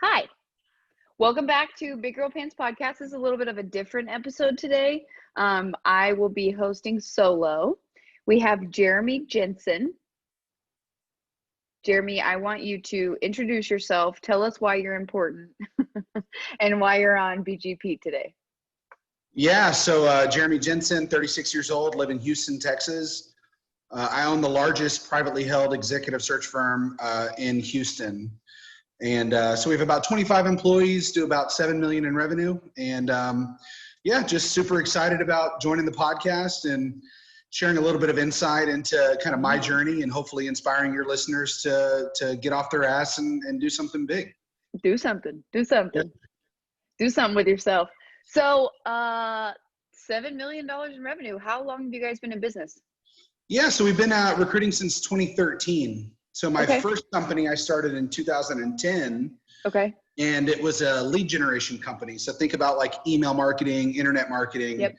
Hi, welcome back to Big Girl Pants Podcast. This is a little bit of a different episode today. I will be hosting solo. We have Jeremy Jenson. Jeremy, I want you to introduce yourself. Tell us why you're important and why you're on BGP today. Yeah, so Jeremy Jenson, 36 years old, live in Houston, Texas. I own the largest privately held executive search firm in Houston. And so we have about 25 employees, do about 7 million in revenue. And yeah, just super excited about joining the podcast and sharing a little bit of insight into kind of my journey and hopefully inspiring your listeners to get off their ass and do something big. Do something with yourself. So $7 million in revenue. How long have you guys been in business? Yeah, so we've been recruiting since 2013. So my first company I started in 2010. Okay. And it was a lead generation company. So think about like email marketing, internet marketing. Yep.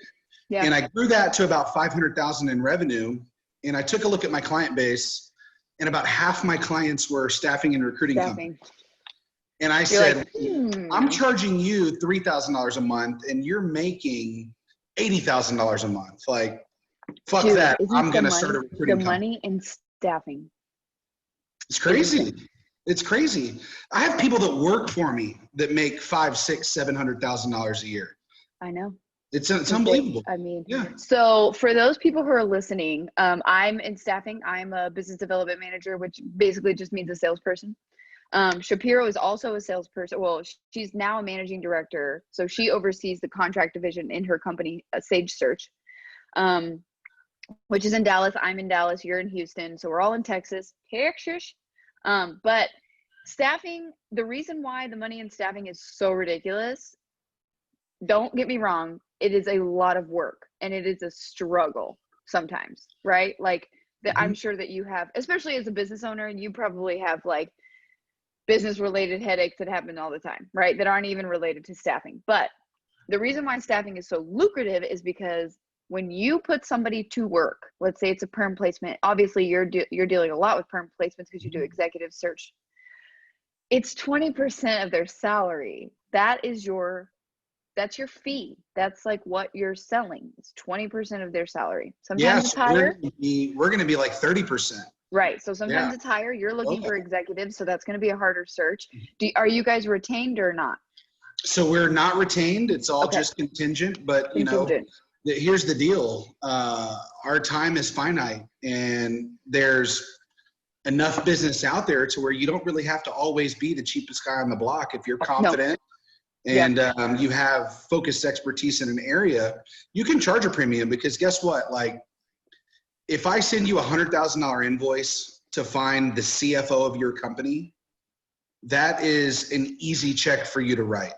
Yeah. And I grew that to about 500,000 in revenue. And I took a look at my client base, and about half my clients were staffing and recruiting companies. And I said, I'm charging you $3,000 a month and you're making $80,000 a month. Like, fuck that. I'm going to start a recruiting company. The money in staffing. It's crazy. It's crazy. I have people that work for me that make $500,000, $600,000, $700,000 a year. I know. It's unbelievable. I mean, yeah. So for those people who are listening, I'm in staffing. I'm a business development manager, which basically just means a salesperson. Shapiro is also a salesperson. Well, she's now a managing director. So she oversees the contract division in her company, Sage Search, which is in Dallas. I'm in Dallas. You're in Houston. So we're all in Texas. But staffing, the reason why the money in staffing is so ridiculous, don't get me wrong, it is a lot of work and it is a struggle sometimes, right? Like I'm sure that you have, especially as a business owner, and you probably have like business related headaches that happen all the time, right? That aren't even related to staffing. But the reason why staffing is so lucrative is because when you put somebody to work, let's say it's a perm placement, obviously you're dealing a lot with perm placements because you do executive search. It's 20% of their salary. That's your fee. That's like what you're selling. It's 20% of their salary. Sometimes it's higher. We're going to be like 30%. Right. So sometimes it's higher. You're looking for executives, so that's going to be a harder search. Are you guys retained or not? So we're not retained. It's all just contingent, but here's the deal. Our time is finite, and there's enough business out there to where you don't really have to always be the cheapest guy on the block. If you're confident and you have focused expertise in an area, you can charge a premium, because guess what? Like, if I send you $100,000 invoice to find the CFO of your company, that is an easy check for you to write.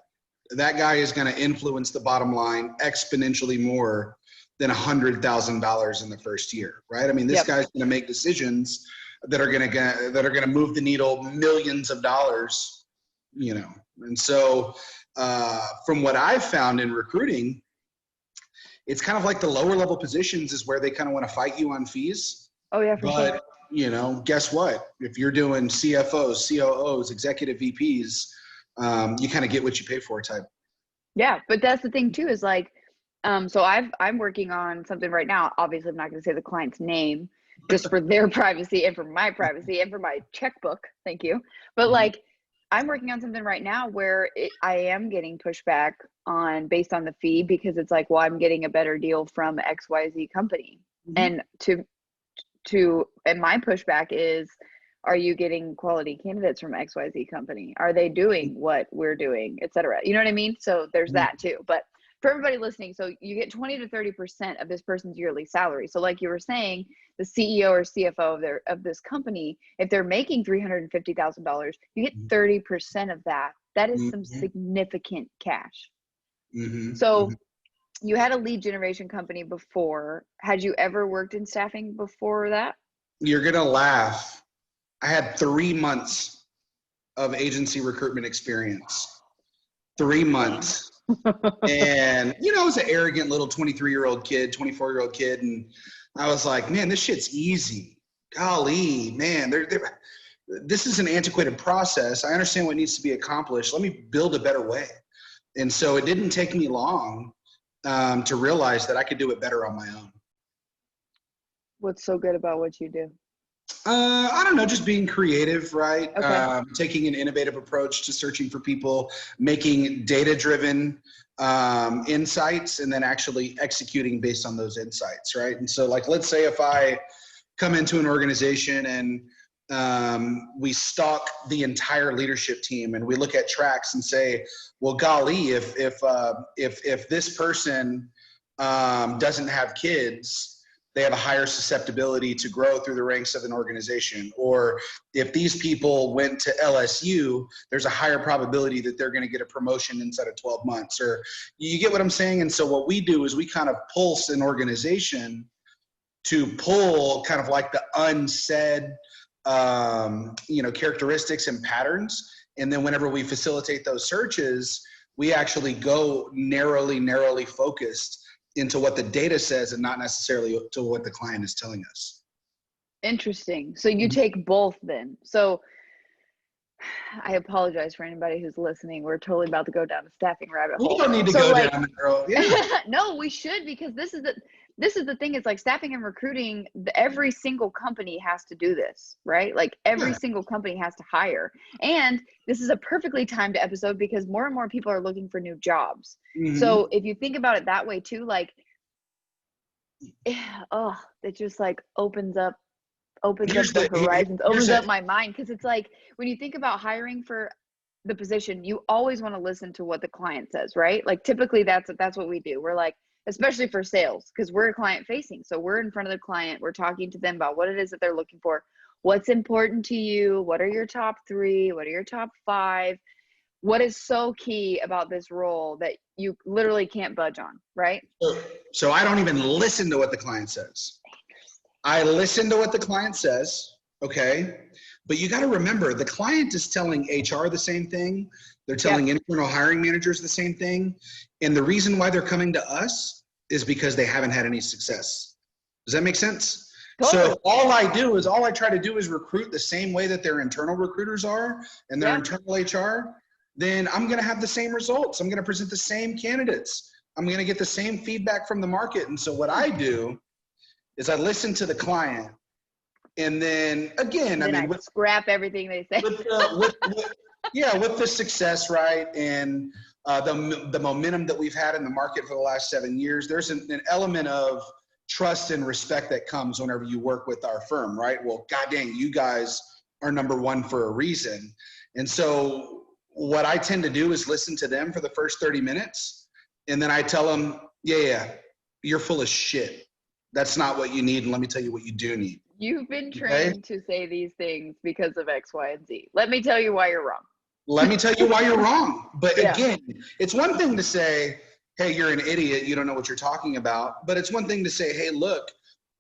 That guy is going to influence the bottom line exponentially more than $100,000 in the first year, right? I mean, this guy's going to make decisions that are going to move the needle millions of dollars, you know. And so, from what I've found in recruiting, it's kind of like the lower level positions is where they kind of want to fight you on fees. Oh yeah, for sure. You know, guess what? If you're doing CFOs, COOs, executive VPs, you kind of get what you pay for type. Yeah, but that's the thing too, is like, so I'm working on something right now. Obviously, I'm not going to say the client's name just for their privacy and for my privacy and for my checkbook. Thank you. But like, I'm working on something right now where I am getting pushback on based on the fee, because it's like, well, I'm getting a better deal from XYZ company. And and my pushback is, are you getting quality candidates from XYZ company? Are they doing what we're doing, et cetera? You know what I mean? So there's that too. But for everybody listening, so you get 20 to 30% of this person's yearly salary. So like you were saying, the CEO or CFO of this company, if they're making $350,000, you get 30% of that. That is some significant cash. So you had a lead generation company before. Had you ever worked in staffing before that? You're going to laugh. I had 3 months of agency recruitment experience. 3 months. And, you know, I was an arrogant little 23-year-old kid, 24-year-old kid. And I was like, man, this shit's easy. Golly, man. this is an antiquated process. I understand what needs to be accomplished. Let me build a better way. And so it didn't take me long to realize that I could do it better on my own. What's so good about what you do? I don't know, just being creative, right? Okay. Taking an innovative approach to searching for people, making data-driven insights, and then actually executing based on those insights, right? And so, like, let's say if I come into an organization and we stalk the entire leadership team, and we look at tracks and say, well, golly, if this person doesn't have kids, they have a higher susceptibility to grow through the ranks of an organization. Or if these people went to LSU, there's a higher probability that they're going to get a promotion inside of 12 months. Or you get what I'm saying? And so what we do is we kind of pulse an organization to pull kind of like the unsaid, characteristics and patterns. And then whenever we facilitate those searches, we actually go narrowly focused into what the data says and not necessarily to what the client is telling us. Interesting. So you take both then. So I apologize for anybody who's listening. We're totally about to go down a staffing rabbit hole. We don't need to go down the girl. Yeah. No, we should, because this is the thing. It's like staffing and recruiting. Every single company has to do this, right? Like every single company has to hire. And this is a perfectly timed episode because more and more people are looking for new jobs. Mm-hmm. So if you think about it that way too, like, it just like opens up the horizons, opens up my mind. Because it's like, when you think about hiring for the position, you always want to listen to what the client says, right? Like typically that's what we do. We're like, especially for sales, because we're client facing. So we're in front of the client. We're talking to them about what it is that they're looking for. What's important to you? What are your top 3? What are your top 5? What is so key about this role that you literally can't budge on, right? So I don't even listen to what the client says. I listen to what the client says, okay? But you got to remember, the client is telling HR the same thing. They're telling internal hiring managers the same thing. And the reason why they're coming to us is because they haven't had any success. Does that make sense? Totally. So if all I try to do is recruit the same way that their internal recruiters are and their internal HR, then I'm going to have the same results. I'm going to present the same candidates. I'm going to get the same feedback from the market. And so what I do is I listen to the client, and then again, I scrap everything they say. with the success, right, and the momentum that we've had in the market for the last 7 years, there's an element of trust and respect that comes whenever you work with our firm, right? Well, god dang, you guys are number one for a reason. And so what I tend to do is listen to them for the first 30 minutes, and then I tell them, you're full of shit. That's not what you need, and let me tell you what you do need. You've been trained to say these things because of X, Y, and Z. Let me tell you why you're wrong. Let me tell you why you're wrong. But again, it's one thing to say, hey, you're an idiot, you don't know what you're talking about. But it's one thing to say, hey, look,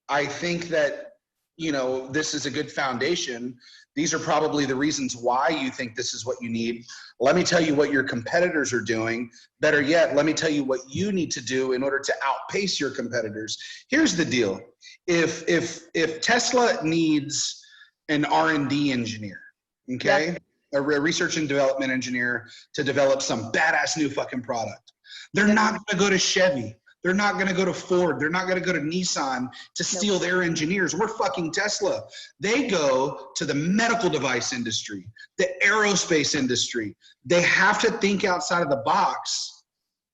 I think that, this is a good foundation. These are probably the reasons why you think this is what you need. Let me tell you what your competitors are doing. Better yet, let me tell you what you need to do in order to outpace your competitors. Here's the deal. If Tesla needs an R&D engineer, okay, a research and development engineer to develop some badass new fucking product, they're not going to go to Chevy. They're not going to go to Ford. They're not going to go to Nissan to steal their engineers. We're fucking Tesla. They go to the medical device industry, the aerospace industry. They have to think outside of the box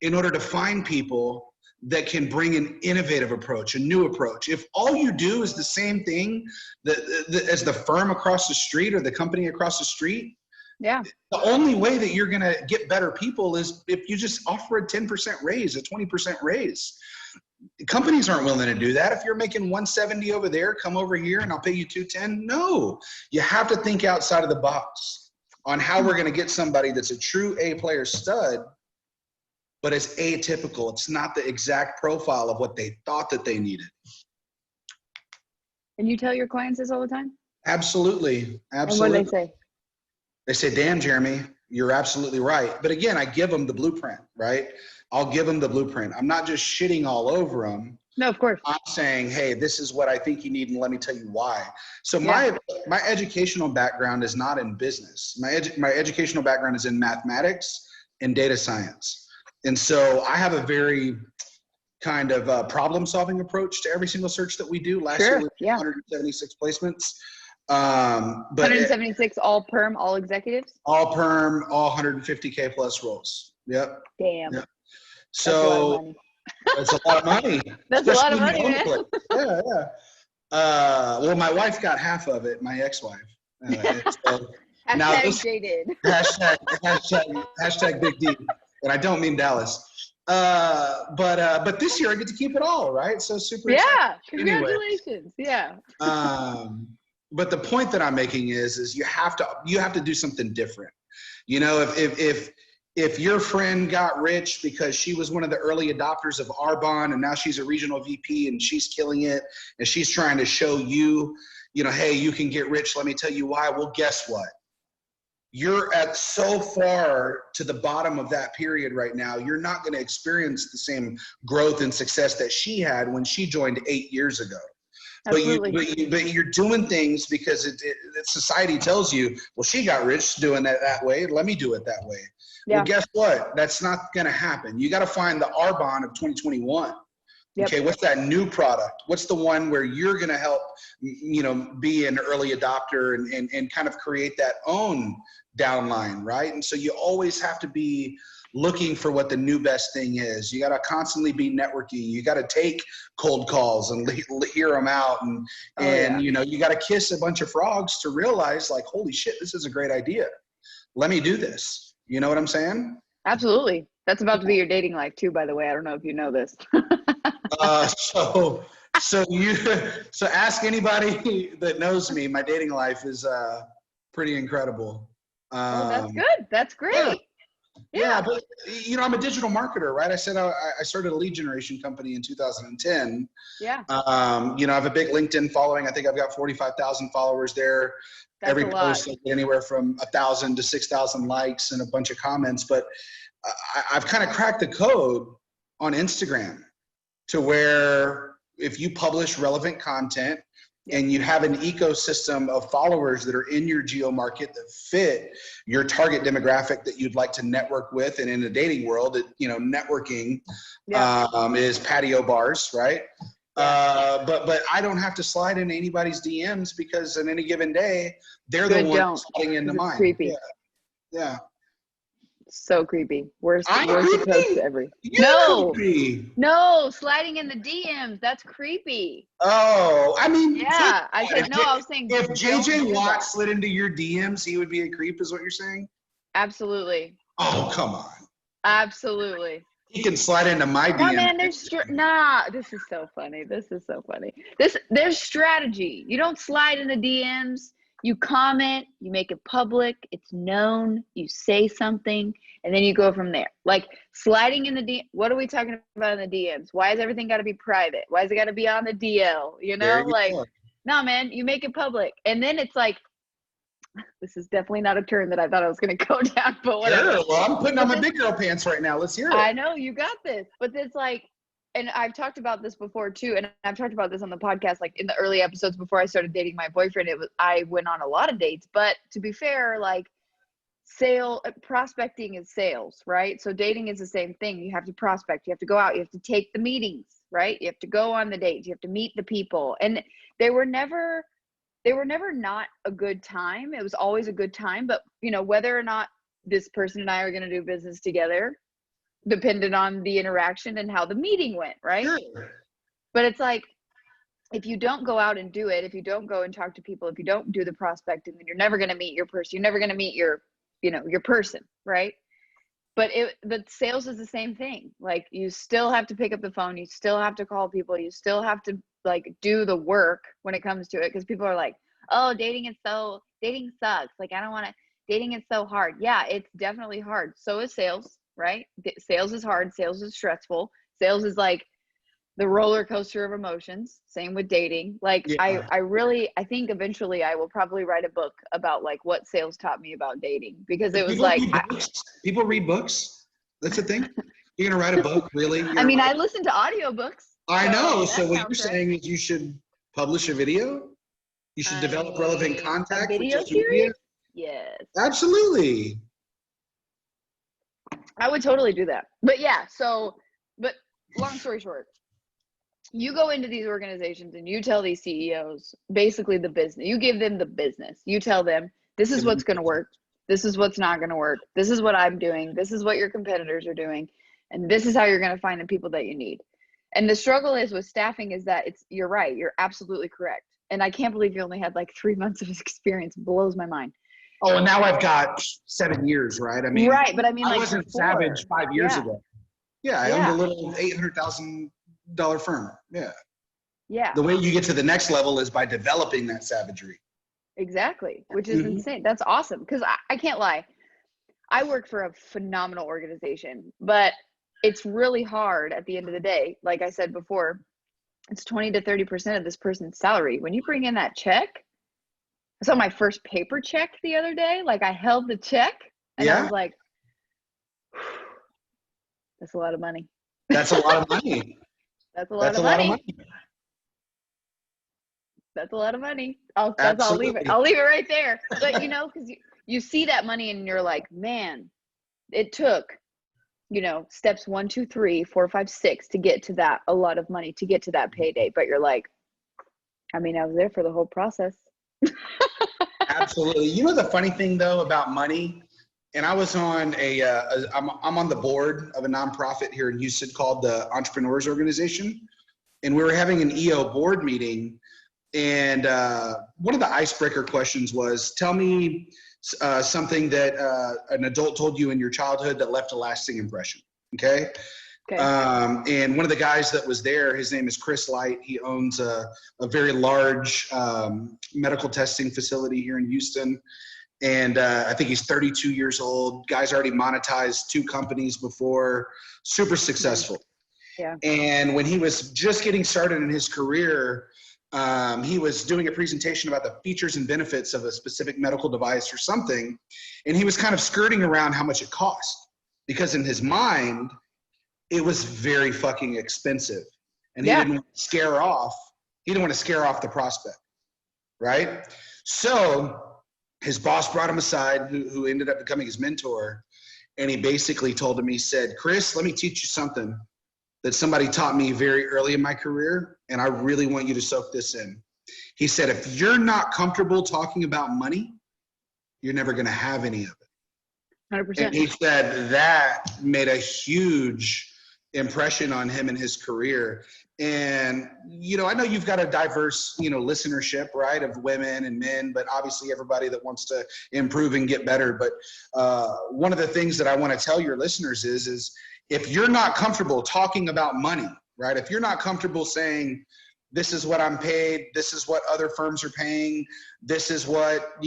in order to find people that can bring an innovative approach, a new approach. If all you do is the same thing as the firm across the street or the company across the street, the only way that you're going to get better people is if you just offer a 10% raise, a 20% raise. Companies aren't willing to do that. If you're making 170 over there, come over here and I'll pay you 210. No, you have to think outside of the box on how we're going to get somebody that's a true A-player stud, but it's atypical. It's not the exact profile of what they thought that they needed. And you tell your clients this all the time? Absolutely. And what do they say? They say, damn, Jeremy, you're absolutely right. But again, I give them the blueprint, right? I'll give them the blueprint. I'm not just shitting all over them. No, of course. I'm saying, hey, this is what I think you need, and let me tell you why. So my educational background is not in business. My educational background is in mathematics and data science. And so I have a very kind of problem-solving approach to every single search that we do. Last year we had 176 placements. But 176 all perm, all executives? All perm, all 150K plus roles. Yep. Damn. Yep. So that's a lot of money. That's a lot of money, man. Yeah, yeah. Well, my wife got half of it, my ex-wife. So hashtag dated. Hashtag big D. And I don't mean Dallas. But this year I get to keep it all, right? So super excited. Congratulations. Anyway, yeah. But the point that I'm making is you have to do something different. You know, if your friend got rich because she was one of the early adopters of Arbonne and now she's a regional VP and she's killing it and she's trying to show you, hey, you can get rich. Let me tell you why. Well, guess what? You're at so far to the bottom of that period right now. You're not going to experience the same growth and success that she had when she joined 8 years ago. But you're doing things because society tells you, well, she got rich doing that way. Let me do it that way. Yeah. Well, guess what? That's not going to happen. You got to find the Arbonne of 2021. Yep. Okay, what's that new product? What's the one where you're going to help, be an early adopter and kind of create that own downline, right? And so you always have to be looking for what the new best thing is. You got to constantly be networking. You got to take cold calls and hear them out. And you got to kiss a bunch of frogs to realize, like, holy shit, this is a great idea. Let me do this. You know what I'm saying? Absolutely. That's about to be your dating life too, by the way. I don't know if you know this. So ask anybody that knows me. My dating life is pretty incredible. That's good. That's great. Yeah, but I'm a digital marketer, right? I said I started a lead generation company in 2010. Yeah. I have a big LinkedIn following. I think I've got 45,000 followers there. That's Every post I get anywhere from 1,000 to 6,000 likes and a bunch of comments. But I've kind of cracked the code on Instagram to where if you publish relevant content and you have an ecosystem of followers that are in your geo market that fit your target demographic that you'd like to network with, and in the dating world, networking is patio bars, right? But I don't have to slide into anybody's DMs because on any given day, they're the ones sliding into mine. Creepy. Yeah. So creepy. Worst approach ever. No, sliding in the DMs. That's creepy. Oh, I mean, yeah. I said no. I was saying if JJ Watt slid into your DMs, he would be a creep, is what you're saying? Absolutely. Oh, come on. Absolutely. He can slide into my DMs. No, man, this is so funny. There's strategy. You don't slide in the DMs. You comment, you make it public, it's known, you say something, and then you go from there. Like sliding in the DM, what are we talking about in the DMs? Why has everything got to be private? Why has it got to be on the DL? No, man, you make it public. And then it's like, this is definitely not a turn that I thought I was going to go down, but whatever. Sure, well, I'm putting on my big girl pants right now. Let's hear it. I know, you got this. But it's like, and I've talked about this before too, and I've talked about this on the podcast, like in the early episodes before I started dating my boyfriend. I went on a lot of dates, but to be fair, like prospecting is sales, right? So dating is the same thing. You have to prospect, you have to go out, you have to take the meetings, right? You have to go on the dates, you have to meet the people, and they were never not a good time. It was always a good time, but whether or not this person and I are going to do business together depended on the interaction and how the meeting went, right? Sure. But it's like, if you don't go out and do it, if you don't go and talk to people, if you don't do the prospecting, then you're never going to meet your person. You're never going to meet your person, right? But sales is the same thing. Like, you still have to pick up the phone. You still have to call people. You still have to do the work when it comes to it. Because people are like, oh, dating sucks. Like, I don't want to, dating is so hard. Yeah, it's definitely hard. So is sales. Right? Sales is hard. Sales is stressful. Sales is like the roller coaster of emotions. Same with dating. Like, I think eventually I will probably write a book about like what sales taught me about dating, because it was people read books. That's the thing. You're going to write a book, really? I mean, I listen to audiobooks. I know. So So what you're saying is you should publish a video? You should develop relevant contact for social media? Yes. Absolutely. I would totally do that. But yeah, but long story short, you go into these organizations and you tell these CEOs basically the business. You give them the business. You tell them, this is what's going to work. This is what's not going to work. This is what I'm doing. This is what your competitors are doing. And this is how you're going to find the people that you need. And the struggle is with staffing is that you're right. You're absolutely correct. And I can't believe you only had like 3 months of experience. It blows my mind. Oh, and now I've got 7 years, right? I mean, right. But I mean, I like wasn't before. Savage 5 years ago. Yeah. I owned a little $800,000 firm. Yeah. Yeah. The way you get to the next level is by developing that savagery. Exactly. Which is insane. That's awesome. Cause I can't lie. I work for a phenomenal organization, but it's really hard at the end of the day. Like I said before, it's 20 to 30% of this person's salary. When you bring in that check, I saw my first paper check the other day. Like I held the check and I was like, that's a lot of money. That's a lot of money. That's a lot of money. That's a lot of money. I'll leave it. I'll leave it right there. But you know, because you see that money and you're like, man, it took, steps 1, 2, 3, 4, 5, 6 to get to that, a lot of money to get to that payday. But you're like, I mean, I was there for the whole process. Absolutely. You know, the funny thing though about money, and I was on I'm on the board of a nonprofit here in Houston called the Entrepreneurs Organization. And we were having an EO board meeting. And one of the icebreaker questions was, tell me something that an adult told you in your childhood that left a lasting impression. Okay. And one of the guys that was there, his name is Chris Light. He owns a very large medical testing facility here in Houston. And I think he's 32 years old. Guy's already monetized 2 companies before, super successful. Yeah. And when he was just getting started in his career, he was doing a presentation about the features and benefits of a specific medical device or something. And he was kind of skirting around how much it cost, because in his mind, it was very fucking expensive. And he didn't want to scare off the prospect. Right. So his boss brought him aside, who ended up becoming his mentor. And he basically told him, he said, Chris, let me teach you something that somebody taught me very early in my career, and I really want you to soak this in. He said, if you're not comfortable talking about money, you're never going to have any of it. 100%. And he said that made a huge impression on him in his career. And, I know you've got a diverse, listenership, right, of women and men, but obviously everybody that wants to improve and get better. But one of the things that I want to tell your listeners is if you're not comfortable talking about money, right? If you're not comfortable saying, this is what I'm paid, this is what other firms are paying, this is what,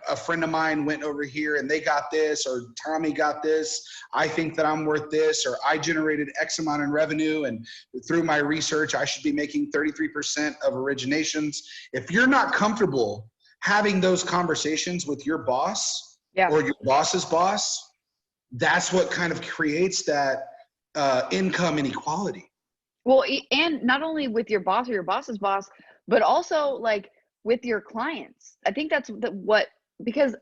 a friend of mine went over here and they got this, or Tommy got this, I think that I'm worth this, or I generated X amount in revenue, and through my research, I should be making 33% of originations. If you're not comfortable having those conversations with your boss or your boss's boss, that's what kind of creates that income inequality. Well, and not only with your boss or your boss's boss, but also like with your clients. I think that's because,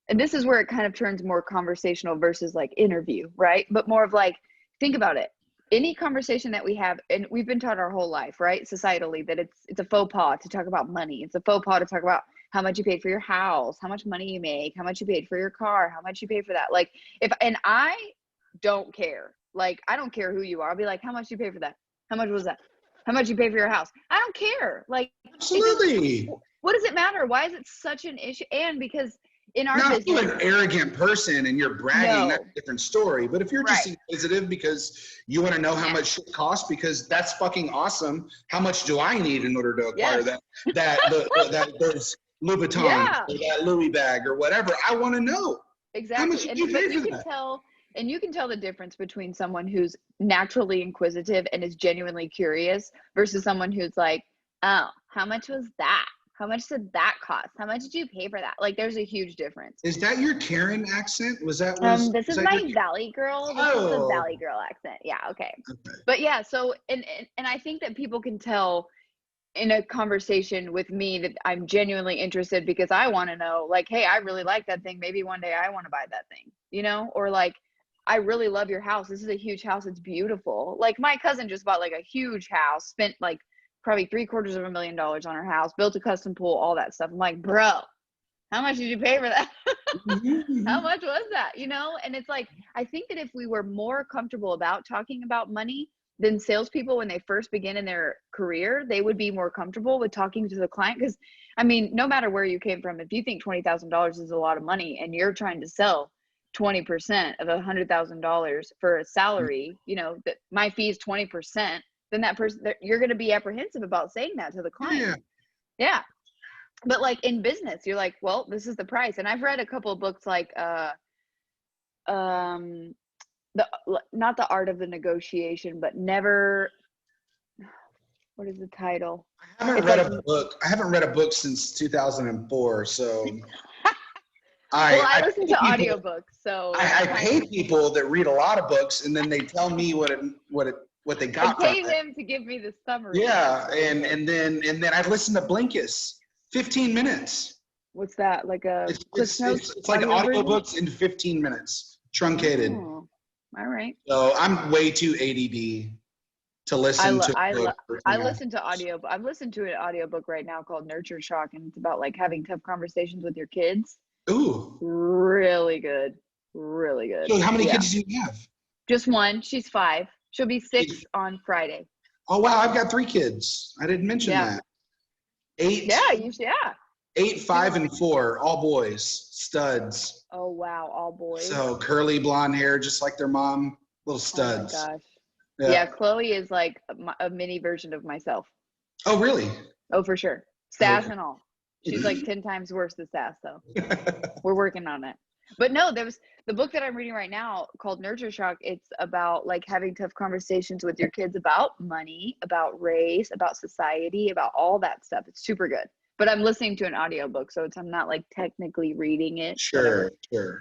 and this is where it kind of turns more conversational versus like interview, right? But more of like, think about it. Any conversation that we have, and we've been taught our whole life, right? Societally, that it's a faux pas to talk about money. It's a faux pas to talk about how much you paid for your house, how much money you make, how much you paid for your car, how much you paid for that. Like and I don't care. Like, I don't care who you are. I'll be like, how much you pay for that? How much was that? How much you pay for your house? I don't care. Like, absolutely. What does it matter? Why is it such an issue? And because in our business, you're an arrogant person and you're bragging, that's a different story. But if you're just inquisitive because you want to know how much shit costs, because that's fucking awesome. How much do I need in order to acquire that those Louboutins or that Louis bag or whatever? I want to know. Exactly. How much did you pay for that? And you can tell the difference between someone who's naturally inquisitive and is genuinely curious versus someone who's like, oh, how much was that? How much did that cost? How much did you pay for that? Like, there's a huge difference. Is that your Karen accent? This is my Valley girl. This is the Valley girl accent. Yeah. Okay. But yeah, so, and I think that people can tell in a conversation with me that I'm genuinely interested, because I want to know, like, hey, I really like that thing. Maybe one day I want to buy that thing, you know, or like, I really love your house. This is a huge house. It's beautiful. Like, my cousin just bought like a huge house, spent like probably $750,000 on her house, built a custom pool, all that stuff. I'm like, bro, how much did you pay for that? How much was that? You know? And it's like, I think that if we were more comfortable about talking about money, then salespeople, when they first begin in their career, they would be more comfortable with talking to the client. Because, I mean, no matter where you came from, if you think $20,000 is a lot of money and you're trying to sell 20% of $100,000 for a salary, you know, that my fee is 20%, then that person, you're going to be apprehensive about saying that to the client. Yeah. But like in business, you're like, well, this is the price. And I've read a couple of books like, not the Art of the Negotiation, but Never, what is the title? I haven't read a book. I haven't read a book since 2004. So I listen to audiobooks. So I pay people that read a lot of books, and then they tell me what they got from it. I pay them to give me the summary. Yeah, and then I listen to Blinkist, 15 minutes. What's that? Like a it's like audiobooks in 15 minutes, truncated. Oh, all right. So I'm way too ADD to listen to. I listen to audio. I've listened to an audiobook right now called Nurture Shock, and it's about like having tough conversations with your kids. Ooh. Really good. Really good. So how many kids do you have? Just one. She's 5. She'll be 6 on Friday. Oh, wow. I've got 3 kids. I didn't mention that. 8. Yeah. 8, 5, and 4. All boys. Studs. Oh, wow. All boys. So curly blonde hair, just like their mom. Little studs. Oh, my gosh. Yeah, Chloe is like a mini version of myself. Oh, really? Oh, for sure. Sass and all. She's like 10 times worse than Sass, though. We're working on it. But no, there was the book that I'm reading right now called Nurture Shock. It's about like having tough conversations with your kids about money, about race, about society, about all that stuff. It's super good. But I'm listening to an audiobook, so I'm not like technically reading it. Sure.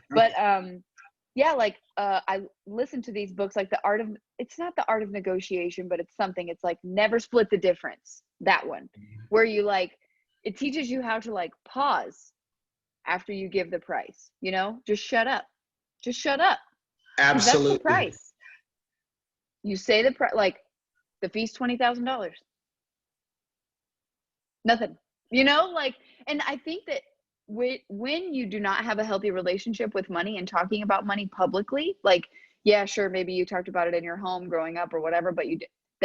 But yeah, like I listen to these books like it's not the Art of Negotiation, but it's something. It's like Never Split the Difference. That one, where you like, it teaches you how to like pause after you give the price, you know, just shut up. Absolutely. That's the price. You say the price, like the fee's $20,000. Nothing, you know, like, and I think that when you do not have a healthy relationship with money and talking about money publicly, like, yeah, sure, maybe you talked about it in your home growing up or whatever, but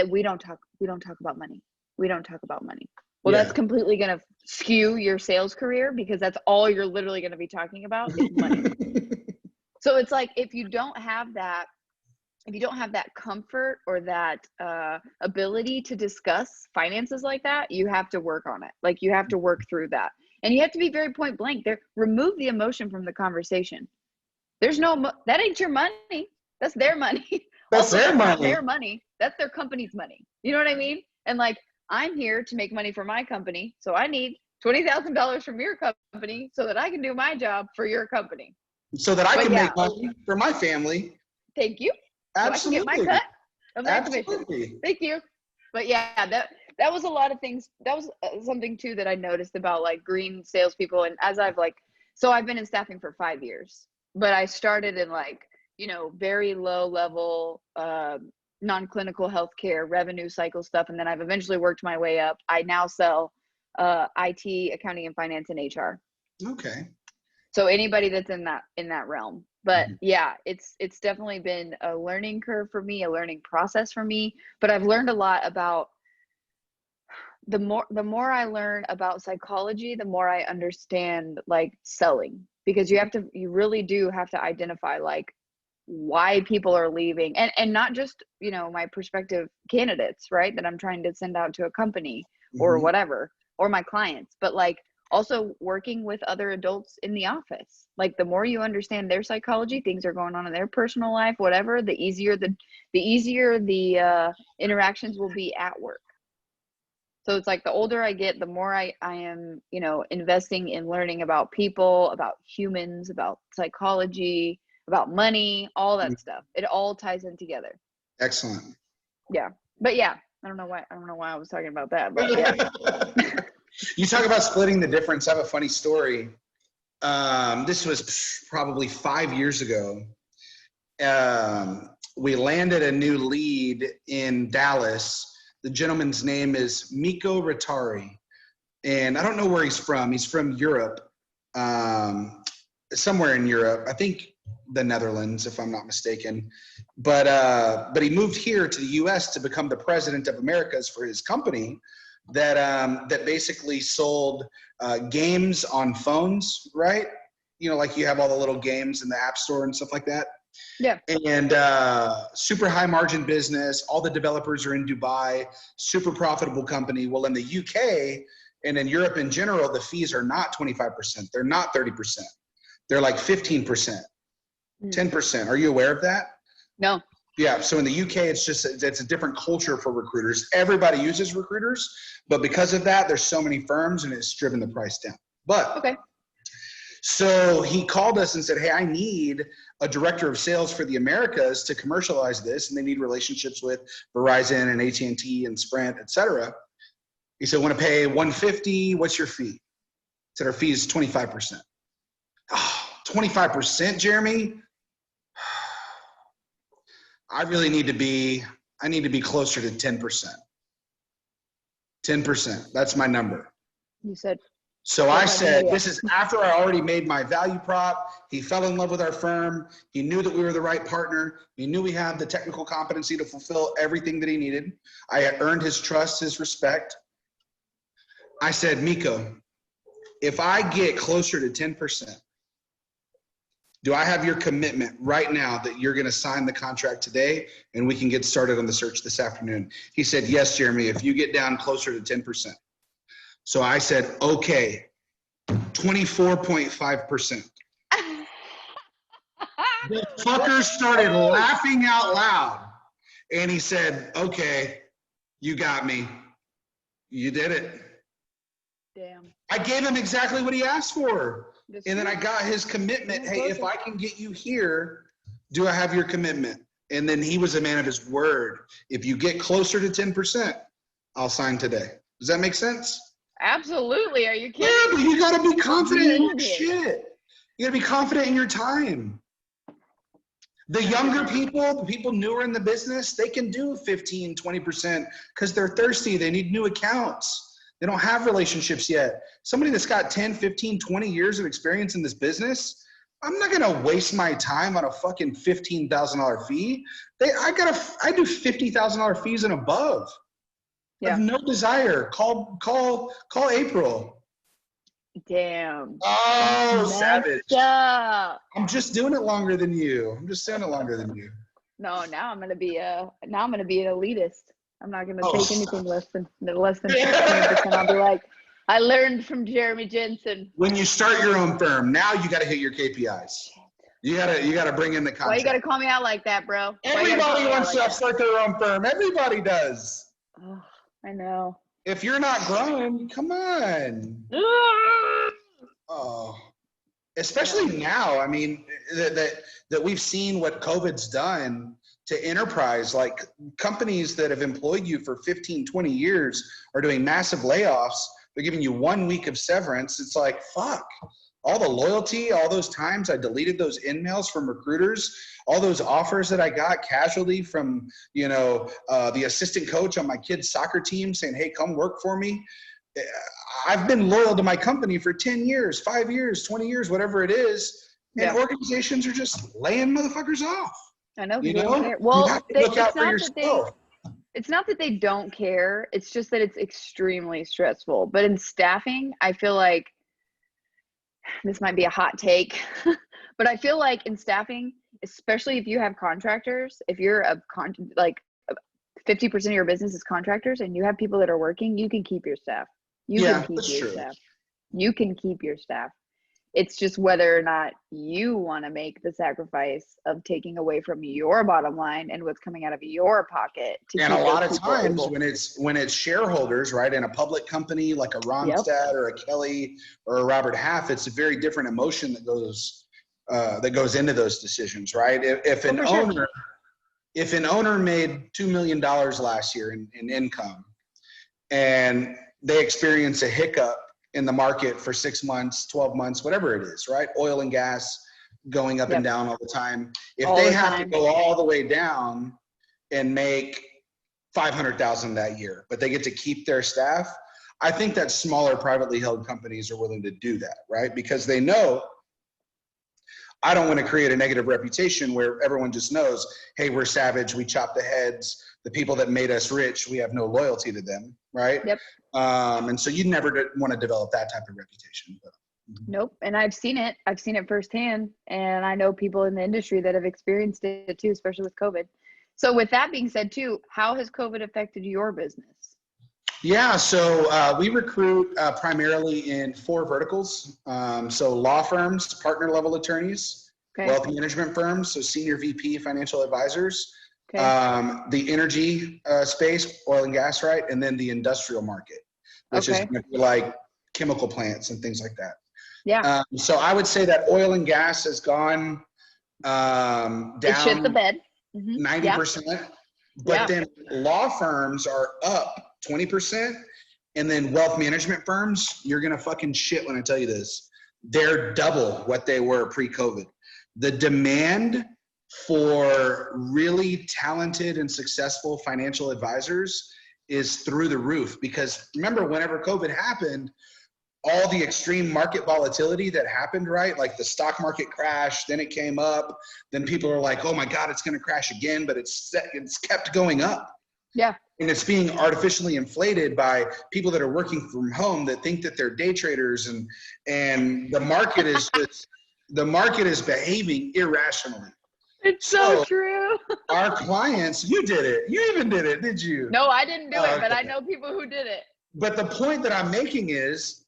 we don't talk about money. We don't talk about money. Well, that's completely going to skew your sales career, because that's all you're literally going to be talking about is money. So it's like, if you don't have that comfort or that ability to discuss finances like that, you have to work on it. Like, you have to work through that. And you have to be very point blank there. Remove the emotion from the conversation. There's that ain't your money. That's their money. That's their money. Not their money. That's their company's money. You know what I mean? And like, I'm here to make money for my company. So I need $20,000 from your company so that I can do my job for your company. So that I can make money for my family. Thank you. Absolutely. So I can get my cut of that commission. Thank you. But yeah, that was a lot of things. That was something too that I noticed about like green salespeople. And as I've been in staffing for 5 years, but I started in like, you know, very low level, non-clinical healthcare revenue cycle stuff. And then I've eventually worked my way up. I now sell IT, accounting and finance, and HR. Okay. So anybody that's in that realm. But yeah, it's definitely been a learning curve for me, a learning process for me. But I've learned a lot about the more I learn about psychology, the more I understand like selling, because you really do have to identify like why people are leaving, and not just, you know, my prospective candidates, right, that I'm trying to send out to a company or whatever, or my clients, but like also working with other adults in the office. Like, the more you understand their psychology, things are going on in their personal life, whatever, the easier the interactions will be at work. So it's like the older I get, the more I am, you know, investing in learning about people, about humans, about psychology, about money, all that stuff. It all ties in together. Excellent. Yeah. But yeah, I don't know why I was talking about that, but yeah. You talk about splitting the difference. I have a funny story. This was probably 5 years ago. We landed a new lead in Dallas. The gentleman's name is Miko Rattari. And I don't know where he's from. He's from Europe, somewhere in Europe. I think the Netherlands, if I'm not mistaken. But he moved here to the U.S. to become the president of Americas for his company that basically sold games on phones, right? You know, like you have all the little games in the App Store and stuff like that. Yeah. And super high margin business. All the developers are in Dubai, super profitable company. Well, in the UK and in Europe in general, the fees are not 25%. They're not 30%. They're like 15%, 10%. Are you aware of that? No. Yeah. So in the UK, it's a different culture for recruiters. Everybody uses recruiters, but because of that, there's so many firms and it's driven the price down. But okay. So he called us and said, hey, I need a director of sales for the Americas to commercialize this, and they need relationships with Verizon and AT&T and Sprint, et cetera. He said, want to pay $150, what's your fee? I said, our fee is 25%. Oh, 25%, Jeremy? I need to be closer to 10%. 10%, that's my number. You said. So I said, this is after I already made my value prop. He fell in love with our firm. He knew that we were the right partner. He knew we had the technical competency to fulfill everything that he needed. I had earned his trust, his respect. I said, Miko, if I get closer to 10%, do I have your commitment right now that you're going to sign the contract today and we can get started on the search this afternoon? He said, yes, Jeremy, if you get down closer to 10%. So I said, okay, 24.5%. The fucker started laughing out loud. And he said, okay, you got me. You did it. Damn. I gave him exactly what he asked for. And then I got his commitment. Hey, if I can get you here, do I have your commitment? And then he was a man of his word. If you get closer to 10%, I'll sign today. Does that make sense? Absolutely. Are you kidding? Yeah, but you got to be confident in your shit. You got to be confident in your time. The younger people, the people newer in the business, they can do 15, 20% because they're thirsty. They need new accounts. They don't have relationships yet. Somebody that's got 10, 15, 20 years of experience in this business, I'm not going to waste my time on a fucking $15,000 fee. I do $50,000 fees and above. Yeah. I have no desire. Call April. Damn. Oh, savage. Up. I'm just doing it longer than you. No, now I'm gonna be an elitist. I'm not gonna take anything less than 15%. I'll be like, I learned from Jeremy Jenson. When you start your own firm, now you gotta hit your KPIs. You gotta bring in the contract. Why you gotta call me out like that, bro? Everybody wants to start their own firm. Everybody does. Oh, I know. If you're not growing, come on. Oh, especially now. I mean, that we've seen what COVID's done to enterprise, like companies that have employed you for 15, 20 years are doing massive layoffs. They're giving you 1 week of severance. It's like, fuck. All the loyalty, all those times I deleted those emails from recruiters, all those offers that I got casually from, the assistant coach on my kid's soccer team saying, hey, come work for me. I've been loyal to my company for 10 years, 5 years, 20 years, whatever it is. And organizations are just laying motherfuckers off. I know. They don't care. Well, look out for yourself. It's not that they don't care. It's just that it's extremely stressful. But in staffing, I feel like, this might be a hot take, but I feel like in staffing, especially if you have contractors, if you're 50% of your business is contractors and you have people that are working, you can keep your staff. You can keep your staff. It's just whether or not you want to make the sacrifice of taking away from your bottom line and what's coming out of your pocket. And a lot of times when it's shareholders, right, in a public company like a Ronstadt or a Kelly or a Robert Half, it's a very different emotion that goes into those decisions, right? If an owner made $2 million last year in income, and they experience a hiccup in the market for 6 months, 12 months, whatever it is, right? Oil and gas going up and down all the time. If they have to go all the way down and make $500,000 that year, but they get to keep their staff, I think that smaller privately held companies are willing to do that, right? Because they know, I don't want to create a negative reputation where everyone just knows, hey, we're savage, we chop the heads, the people that made us rich, we have no loyalty to them, right? Yep. And so you never want to develop that type of reputation. But. Nope. And I've seen it firsthand. And I know people in the industry that have experienced it too, especially with COVID. So with that being said too, how has COVID affected your business? Yeah, so we recruit primarily in 4 verticals. So law firms, partner level attorneys, wealth management firms, so senior VP financial advisors, the energy space, oil and gas, right? And then the industrial market, which is going to be like chemical plants and things like that. Yeah. So I would say that oil and gas has gone down. It shit the bed. 90%. But then law firms are up 20%. And then wealth management firms, you're going to fucking shit when I tell you this. They're double what they were pre-COVID. The demand for really talented and successful financial advisors is through the roof, because remember, whenever COVID happened, all the extreme market volatility that happened, right? Like the stock market crashed, then it came up, then people are like, oh my God, it's going to crash again, but it's kept going up. Yeah. And it's being artificially inflated by people that are working from home that think that they're day traders, and the market is just, the market is behaving irrationally. It's so true. Our clients, you did it. You even did it, did you? No, I didn't do it, but I know people who did it. But the point that I'm making is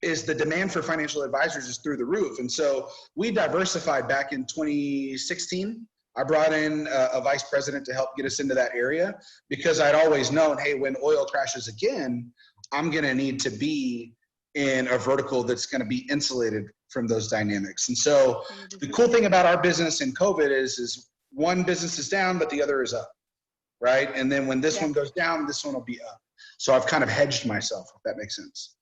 the demand for financial advisors is through the roof. And so we diversified back in 2016. I brought in a vice president to help get us into that area, because I'd always known, hey, when oil crashes again, I'm going to need to be in a vertical that's going to be insulated from those dynamics. And so the cool thing about our business in COVID is one business is down, but the other is up, right? And then when this one goes down, this one will be up. So I've kind of hedged myself, if that makes sense.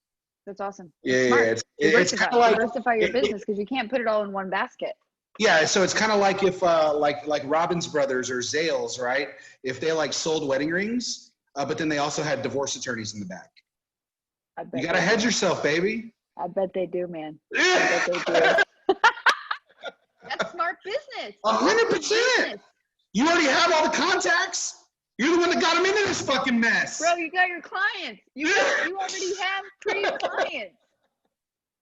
That's awesome. Yeah, it's kind of like diversify your business, because you can't put it all in one basket. Yeah, so it's kind of like if like Robbins Brothers or Zales, right? If they like sold wedding rings, but then they also had divorce attorneys in the back. You gotta hedge yourself, baby. I bet they do, man. I bet they do. That's smart business. 100%. You already have all the contacts. You're the one that got them into this fucking mess. Bro, you got your clients. You already have pre-clients.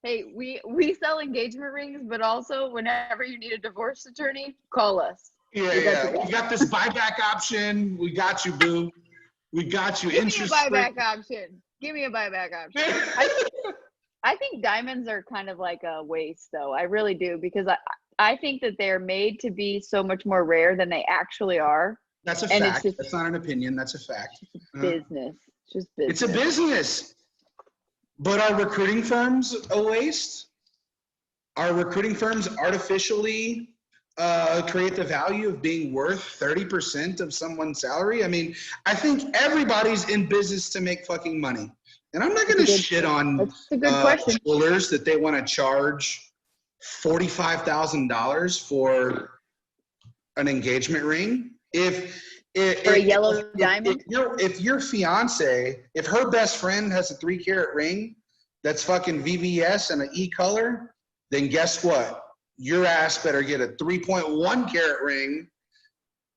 Hey, we sell engagement rings, but also whenever you need a divorce attorney, call us. Yeah. We got this buyback option. We got you, boo. We got you. Give me a buyback option. I think diamonds are kind of like a waste, though. I really do, because I think that they're made to be so much more rare than they actually are. That's a fact. That's not an opinion. That's a fact. Business. Just business. It's a business. But are recruiting firms a waste? Are recruiting firms artificially create the value of being worth 30% of someone's salary? I mean, I think everybody's in business to make fucking money. And I'm not going to shit on schoolers that they want to charge $45,000 for an engagement ring. If a yellow diamond. If your fiance, if her best friend has a 3-carat ring that's fucking VVS and an E color, then guess what? Your ass better get a 3.1 carat ring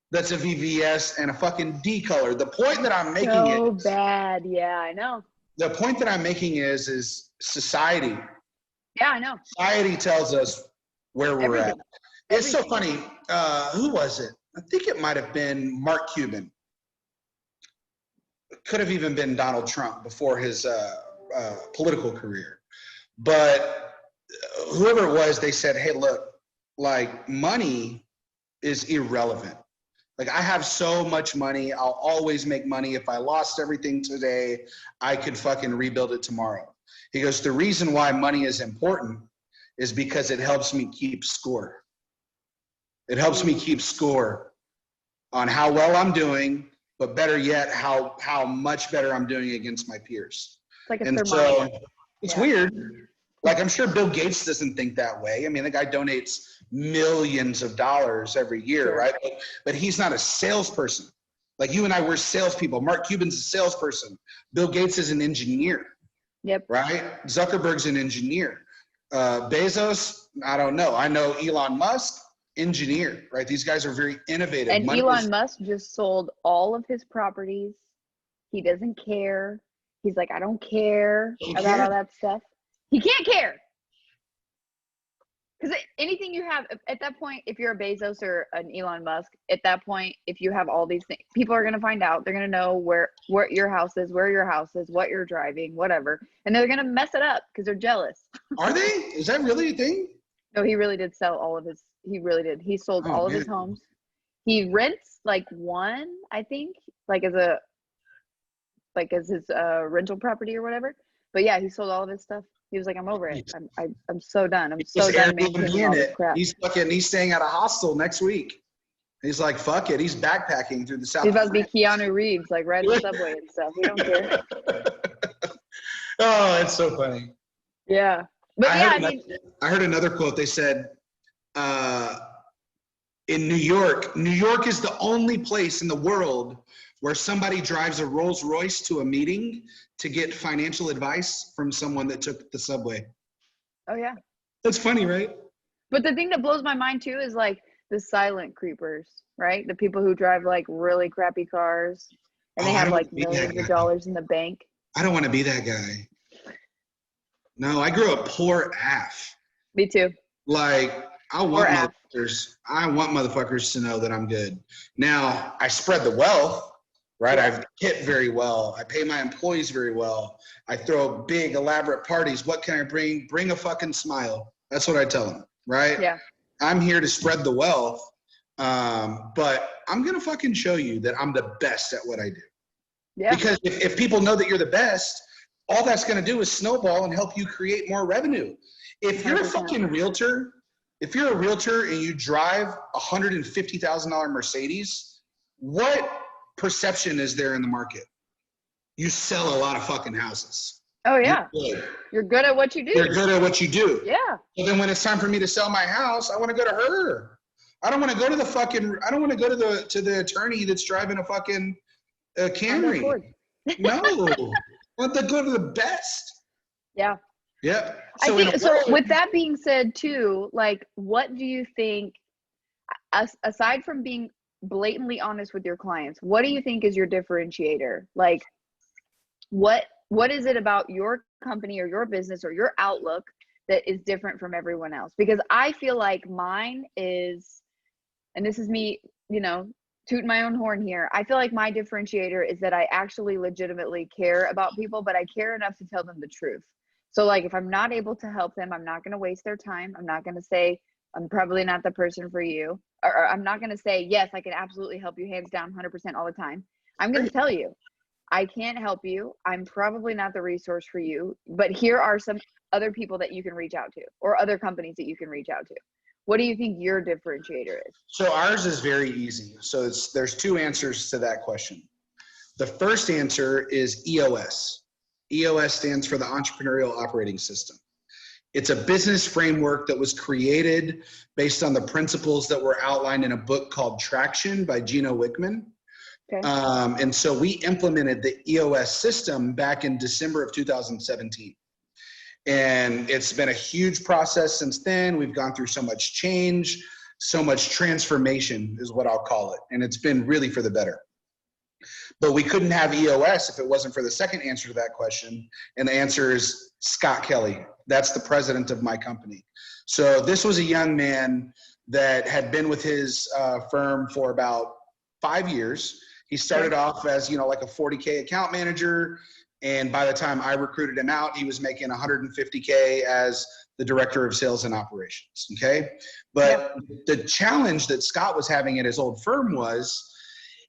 that's a VVS and a fucking D color. The point that I'm making is bad. Yeah, I know. The point that I'm making is society. Yeah, I know. Society tells us where we're at. It's so funny. Who was it? I think it might have been Mark Cuban. It could have even been Donald Trump before his political career. But whoever it was, they said, hey, look, like money is irrelevant. Like I have so much money. I'll always make money. If I lost everything today, I could fucking rebuild it tomorrow. He goes, the reason why money is important is because it helps me keep score. It helps me keep score on how well I'm doing, but better yet, how much better I'm doing against my peers. It's like a and thermometer. So it's weird. Like I'm sure Bill Gates doesn't think that way. I mean, the guy donates millions of dollars every year, right? But he's not a salesperson. Like you and I, we're salespeople. Mark Cuban's a salesperson. Bill Gates is an engineer. Yep. Right? Zuckerberg's an engineer. Bezos, I don't know. I know Elon Musk, engineer, right? These guys are very innovative. And Elon Musk just sold all of his properties. He doesn't care. He's like, I don't care about all that stuff. He can't care. Because anything you have, at that point, if you're a Bezos or an Elon Musk, at that point, if you have all these things, people are going to find out. They're going to know where your house is, what you're driving, whatever. And they're going to mess it up because they're jealous. Are they? Is that really a thing? No, he really did sell all of his, he really did. He sold all of his homes. He rents like one, I think, like as his rental properity or whatever. But yeah, he sold all of his stuff. He was like, I'm over it. I'm so done. I'm so done maintaining all this crap. He's staying at a hostel next week. He's like, fuck it. He's backpacking through the South. He's about to be Keanu Reeves, like riding the subway and stuff. He don't care. Oh, it's so funny. Yeah. But I heard another quote. They said, in New York is the only place in the world where somebody drives a Rolls Royce to a meeting to get financial advice from someone that took the subway. Oh yeah. That's funny, right? But the thing that blows my mind too is like the silent creepers, right? The people who drive like really crappy cars and they have like millions of dollars in the bank. I don't want to be that guy. No, I grew up poor AF. Me too. Like I want motherfuckers to know that I'm good. Now I spread the wealth. Right, I've hit very well. I pay my employees very well. I throw big, elaborate parties. What can I bring? Bring a fucking smile. That's what I tell them, right? Yeah. I'm here to spread the wealth, but I'm gonna fucking show you that I'm the best at what I do. Yeah. Because if people know that you're the best, all that's gonna do is snowball and help you create more revenue. If you're a fucking realtor, and you drive a $150,000 Mercedes, what perception is there in the market? You sell a lot of fucking houses. Oh yeah. You're good at what you do. You're good at what you do. Yeah. So then when it's time for me to sell my house, I want to go to her. I don't want to go to the attorney that's driving a fucking Camry. No. I want to go to the best. Yeah. Yeah. So with that being said too, like what do you think, aside from being blatantly honest with your clients, what do you think is your differentiator? Like what is it about your company or your business or your outlook that is different from everyone else? Because I feel like mine is, and this is me, tooting my own horn here, I feel like my differentiator is that I actually legitimately care about people, but I care enough to tell them the truth. So like if I'm not able to help them, I'm not going to waste their time. I'm not going to say I'm probably not the person for you. Or I'm not going to say, yes, I can absolutely help you hands down 100% all the time. I'm going to tell you, I can't help you. I'm probably not the resource for you, but here are some other people that you can reach out to or other companies that you can reach out to. What do you think your differentiator is? So ours is very easy. So there's two answers to that question. The first answer is EOS. EOS stands for the Entrepreneurial Operating System. It's a business framework that was created based on the principles that were outlined in a book called Traction by Gino Wickman. Okay. And so we implemented the EOS system back in December of 2017. And it's been a huge process since then. We've gone through so much change, so much transformation is what I'll call it. And it's been really for the better. But we couldn't have EOS if it wasn't for the second answer to that question. And the answer is Scott Kelly. That's the president of my company. So this was a young man that had been with his firm for about 5 years. He started off as, like a $40K account manager. And by the time I recruited him out, he was making $150K as the director of sales and operations. Okay. But the challenge that Scott was having at his old firm was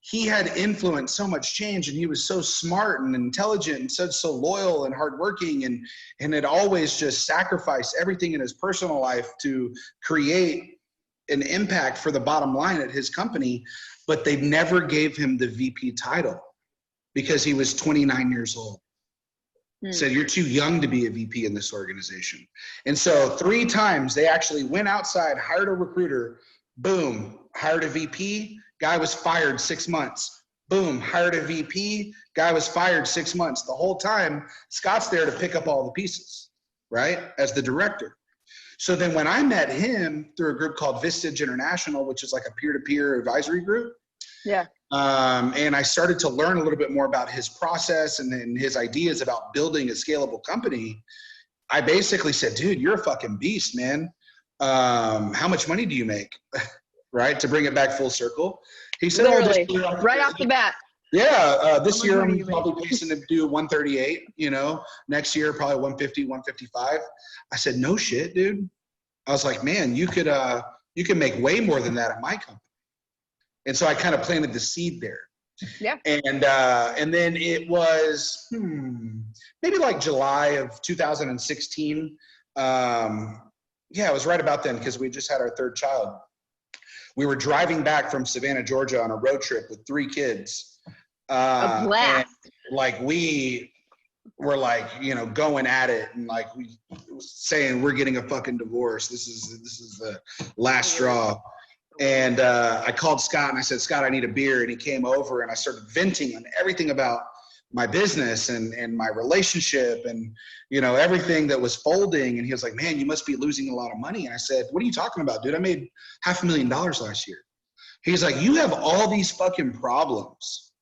he had influenced so much change, and he was so smart and intelligent and so loyal and hardworking, and had always just sacrificed everything in his personal life to create an impact for the bottom line at his company. But they never gave him the VP title because he was 29 years old. Said, you're too young to be a VP in this organization. And so 3 times they actually went outside, hired a recruiter, boom, hired a VP, guy was fired 6 months. Boom, hired a VP, guy was fired 6 months. The whole time, Scott's there to pick up all the pieces, right, as the director. So then when I met him through a group called Vistage International, which is like a peer-to-peer advisory group, and I started to learn a little bit more about his process and his ideas about building a scalable company, I basically said, dude, you're a fucking beast, man. How much money do you make? Right? To bring it back full circle. He said, literally, right off the bat. Yeah, this year I'm probably pacing to do 138, you know, next year probably 150, 155. I said, no shit, dude. I was like, man, you could make way more than that at my company. And so I kind of planted the seed there. Yeah. And then it was maybe like July of 2016. Yeah, it was right about then because we just had our 3rd child. We were driving back from Savannah, Georgia on a road trip with 3 kids. A blast. And like we were like, you know, going at it and like we saying we're getting a fucking divorce. This is the last straw. And I called Scott and I said, Scott, I need a beer. And he came over and I started venting on everything about my business and my relationship and, you know, everything that was folding. And he was like, man, you must be losing a lot of money. And I said, what are you talking about, dude? I made $500,000 last year. He's like, you have all these fucking problems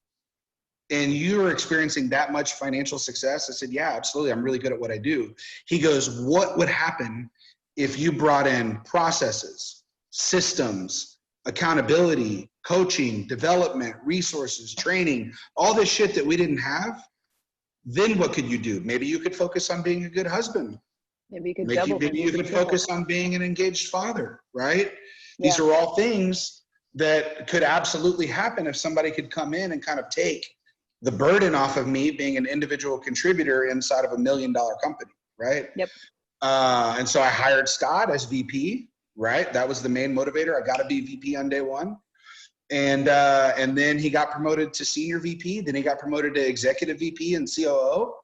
and you're experiencing that much financial success? I said, yeah, absolutely. I'm really good at what I do. He goes, what would happen if you brought in processes, systems, accountability, coaching, development, resources, training, all this shit that we didn't have? Then what could you do? Maybe you could focus on being a good husband. Maybe you could maybe you could focus on being an engaged father, right? Yeah. These are all things that could absolutely happen if somebody could come in and kind of take the burden off of me being an individual contributor inside of $1 million company, right? Yep. And so I hired Scott as VP, right? That was the main motivator. I got to be VP on day one. And then he got promoted to senior VP. Then he got promoted to executive VP and COO.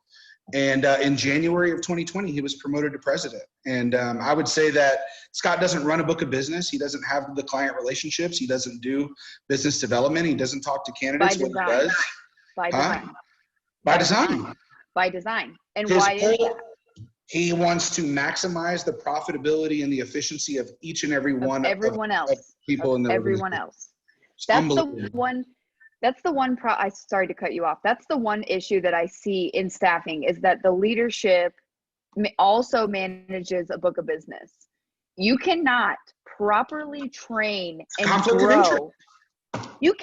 And in January of 2020, he was promoted to president. And I would say that Scott doesn't run a book of business. He doesn't have the client relationships. He doesn't do business development. He doesn't talk to candidates. By design. What he does, by design. By design. By design. And why is that? He wants to maximize the profitability and the efficiency of each and every one of people in the everyone else. That's the one. That's the one sorry to cut you off. That's the one issue that I see in staffing is that the leadership also manages a book of business. You cannot properly train and grow. You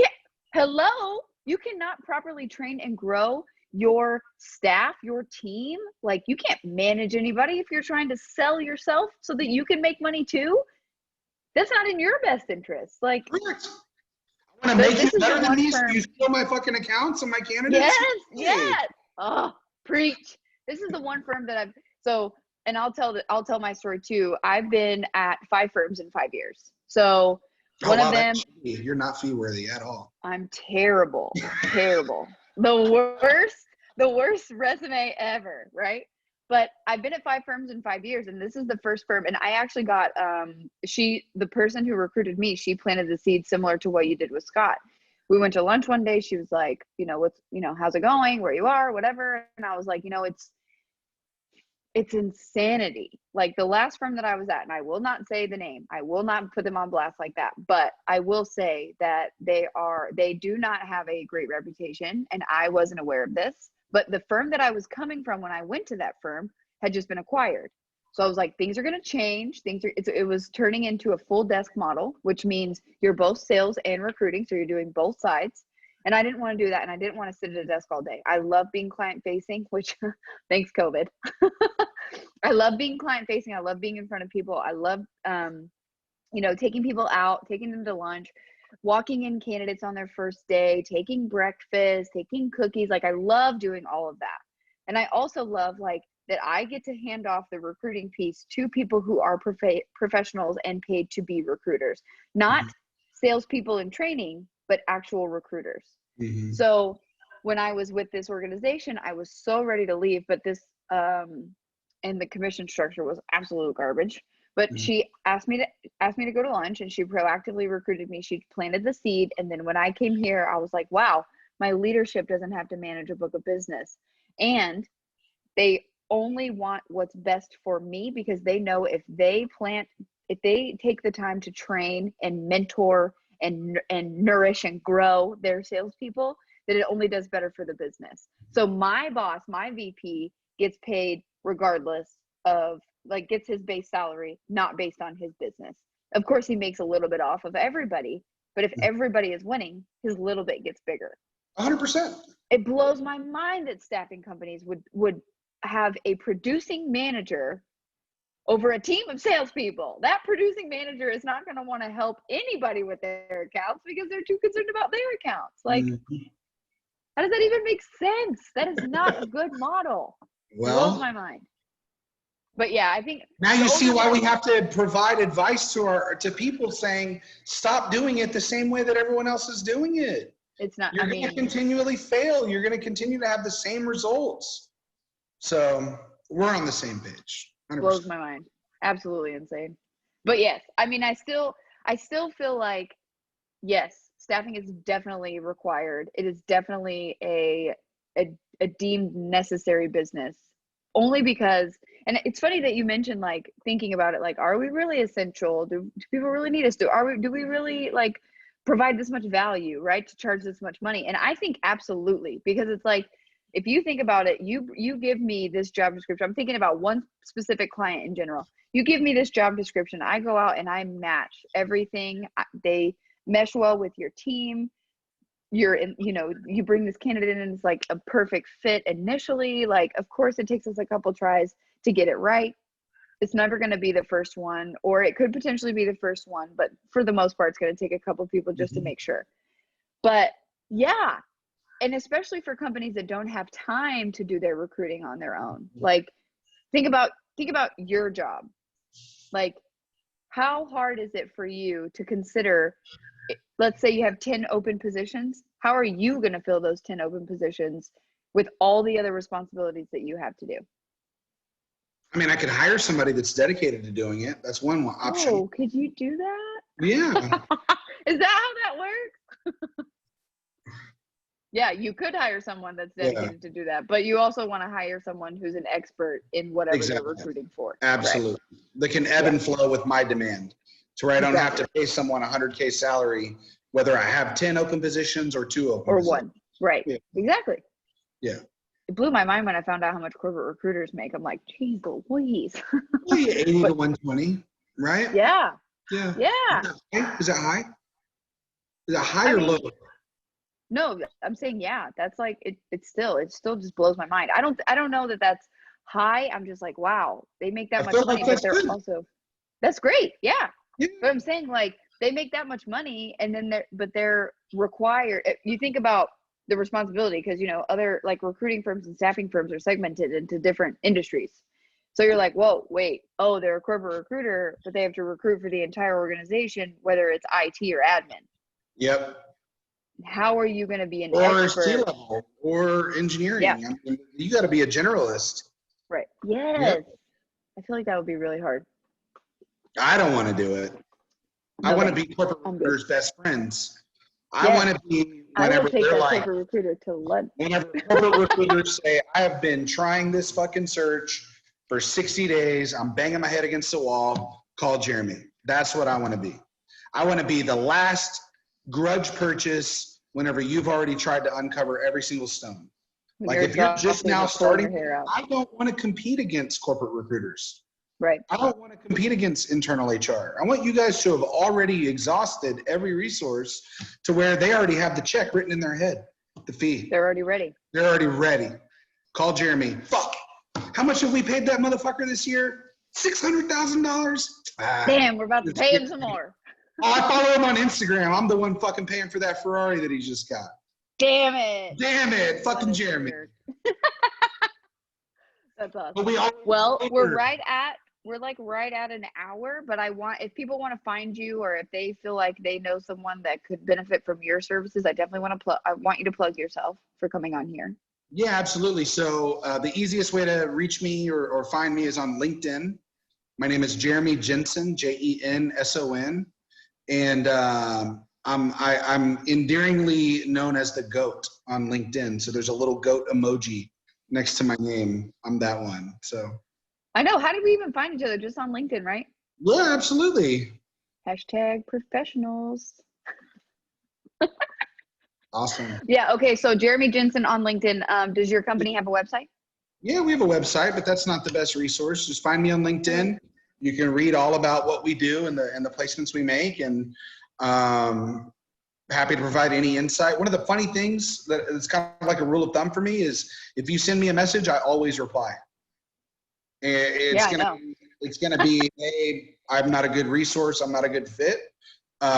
cannot properly train and grow your staff, your team. Like, you can't manage anybody if you're trying to sell yourself so that you can make money too. That's not in your best interest. Like, I want to make you better than these. You steal my fucking accounts and my candidates? Yes. Oh, preach. This is the one firm that and I'll tell my story too. I've been at 5 firms in 5 years. So one of them, you're not fee worthy at all. I'm terrible. The worst resume ever, right? But I've been at 5 firms in 5 years, and this is the first firm. And I actually got the person who recruited me, she planted the seed similar to what you did with Scott. We went to lunch one day. She was like, how's it going? Where you are, whatever. And I was like, it's insanity. Like, the last firm that I was at, and I will not say the name, I will not put them on blast like that, but I will say that they do not have a great reputation, and I wasn't aware of this. But the firm that I was coming from when I went to that firm had just been acquired. So I was like, things are going to change. It was turning into a full desk model, which means you're both sales and recruiting. So you're doing both sides. And I didn't want to do that. And I didn't want to sit at a desk all day. I love being client facing, which thanks COVID. I love being client facing. I love being in front of people. I love, you know, taking people out, taking them to lunch, walking in candidates on their first day, taking breakfast, taking cookies. Like I love doing all of that. And I also love like that I get to hand off the recruiting piece to people who are professionals and paid to be recruiters, not salespeople in training, but actual recruiters. So when I was with this organization, I was so ready to leave, but this, and the commission structure was absolute garbage. But she asked me to go to lunch, and she proactively recruited me. She planted the seed. And then when I came here, I was like, wow, my leadership doesn't have to manage a book of business. And they only want what's best for me, because they know if they take the time to train and mentor and nourish and grow their salespeople, that it only does better for the business. So my boss, my VP, gets paid regardless of, like, gets his base salary, not based on his business. Of course, he makes a little bit off of everybody, but if everybody is winning, his little bit gets bigger. 100%. It blows my mind that staffing companies would have a producing manager over a team of salespeople. That producing manager is not going to want to help anybody with their accounts because they're too concerned about their accounts. Like, how does that even make sense? That is not a good model. Well, it blows my mind. But yeah, I think now you see why we have to provide advice to people, saying stop doing it the same way that everyone else is doing it. It's not. You're going to continually fail. You're going to continue to have the same results. So we're on the same page. 100%. Blows my mind. Absolutely insane. But yes, I mean, I still feel like, yes, staffing is definitely required. It is definitely a deemed necessary business, only because, and it's funny that you mentioned, like, thinking about it, like, are we really essential? Do people really need us? Do we really, like, provide this much value, right, to charge this much money? And I think absolutely, because it's like, if you think about it, you give me this job description. I'm thinking about one specific client in general. You give me this job description. I go out and I match everything. They mesh well with your team. You bring this candidate in and it's like a perfect fit initially. Like, of course, it takes us a couple tries to get it right. It's never going to be the first one, or it could potentially be the first one, but for the most part, it's going to take a couple people just to make sure. But yeah. And especially for companies that don't have time to do their recruiting on their own. Like, think about your job. Like, how hard is it for you to consider, let's say you have 10 open positions. How are you going to fill those 10 open positions with all the other responsibilities that you have to do? I mean, I could hire somebody that's dedicated to doing it. That's one option. Oh, could you do that? Yeah. Is that how that works? Yeah, you could hire someone that's dedicated to do that, but you also want to hire someone who's an expert in whatever you're recruiting for. Absolutely. Right. They can ebb and flow with my demand, to where I don't have to pay someone $100K salary, whether I have 10 open positions or 2 open positions. Or one. Right. Yeah. Exactly. Yeah. It blew my mind when I found out how much corporate recruiters make. I'm like, geez, Louise. 80 to 120, right? Yeah. Yeah. Yeah. Is that high? Is that high or low? No, I'm saying, yeah, that's like, it still just blows my mind. I don't know that that's high. I'm just like, wow, they make that much money, but they're also, that's great. Yeah. But I'm saying, like, they make that much money, and then they're required. You think about the responsibility, because, other, like, recruiting firms and staffing firms are segmented into different industries. So you're like, whoa, wait, they're a corporate recruiter, but they have to recruit for the entire organization, whether it's IT or admin. Yep. How are you going to be an expert? Or C-level or engineering. Yeah. I mean, you got to be a generalist. Right. Yes. Yep. I feel like that would be really hard. I don't want to do it. I want to be corporate recruiters' best friends. I want to be, whenever they're like, corporate recruiter to lunch. Whenever corporate recruiters say, I have been trying this fucking search for 60 days. I'm banging my head against the wall. Call Jeremy. That's what I want to be. I want to be the last grudge purchase whenever you've already tried to uncover every single stone. Like, if you're just now starting, I don't want to compete against corporate recruiters. Right. I don't want to compete against internal HR. I want you guys to have already exhausted every resource to where they already have the check written in their head, the fee. They're already ready. They're already ready. Call Jeremy. Fuck. How much have we paid that motherfucker this year? $600,000. Damn, we're about to pay him some more. Oh, I follow him on Instagram. I'm the one fucking paying for that Ferrari that he just got. Damn it. Damn it. Fucking Jeremy. That's awesome. But we're right at an hour, but if people want to find you, or if they feel like they know someone that could benefit from your services, I definitely want you to plug yourself for coming on here. Yeah, absolutely. So the easiest way to reach me or find me is on LinkedIn. My name is Jeremy Jenson, Jenson. And I'm endearingly known as the GOAT on LinkedIn. So there's a little goat emoji next to my name. I'm that one. So I know. How did we even find each other? Just on LinkedIn, right? Yeah, absolutely. #professionals. Awesome. Yeah. Okay. So Jeremy Jenson on LinkedIn. Does your company have a website? Yeah, we have a website, but that's not the best resource. Just find me on LinkedIn. You can read all about what we do and the placements we make, and happy to provide any insight. One of the funny things that it's kind of like a rule of thumb for me is if you send me a message, I always reply. It's gonna be, hey, I'm not a good resource. I'm not a good fit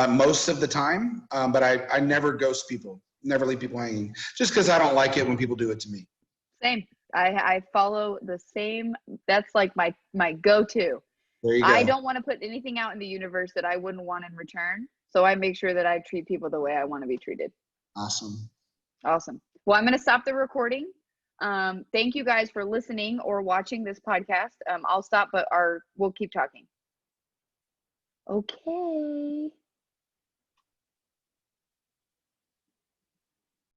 most of the time, but I never ghost people, never leave people hanging, just because I don't like it when people do it to me. Same. I follow the same. That's like my go-to. There you go. I don't want to put anything out in the universe that I wouldn't want in return. So I make sure that I treat people the way I want to be treated. Awesome. Awesome. Well, I'm going to stop the recording. Thank you guys for listening or watching this podcast. I'll stop, but we'll keep talking. Okay.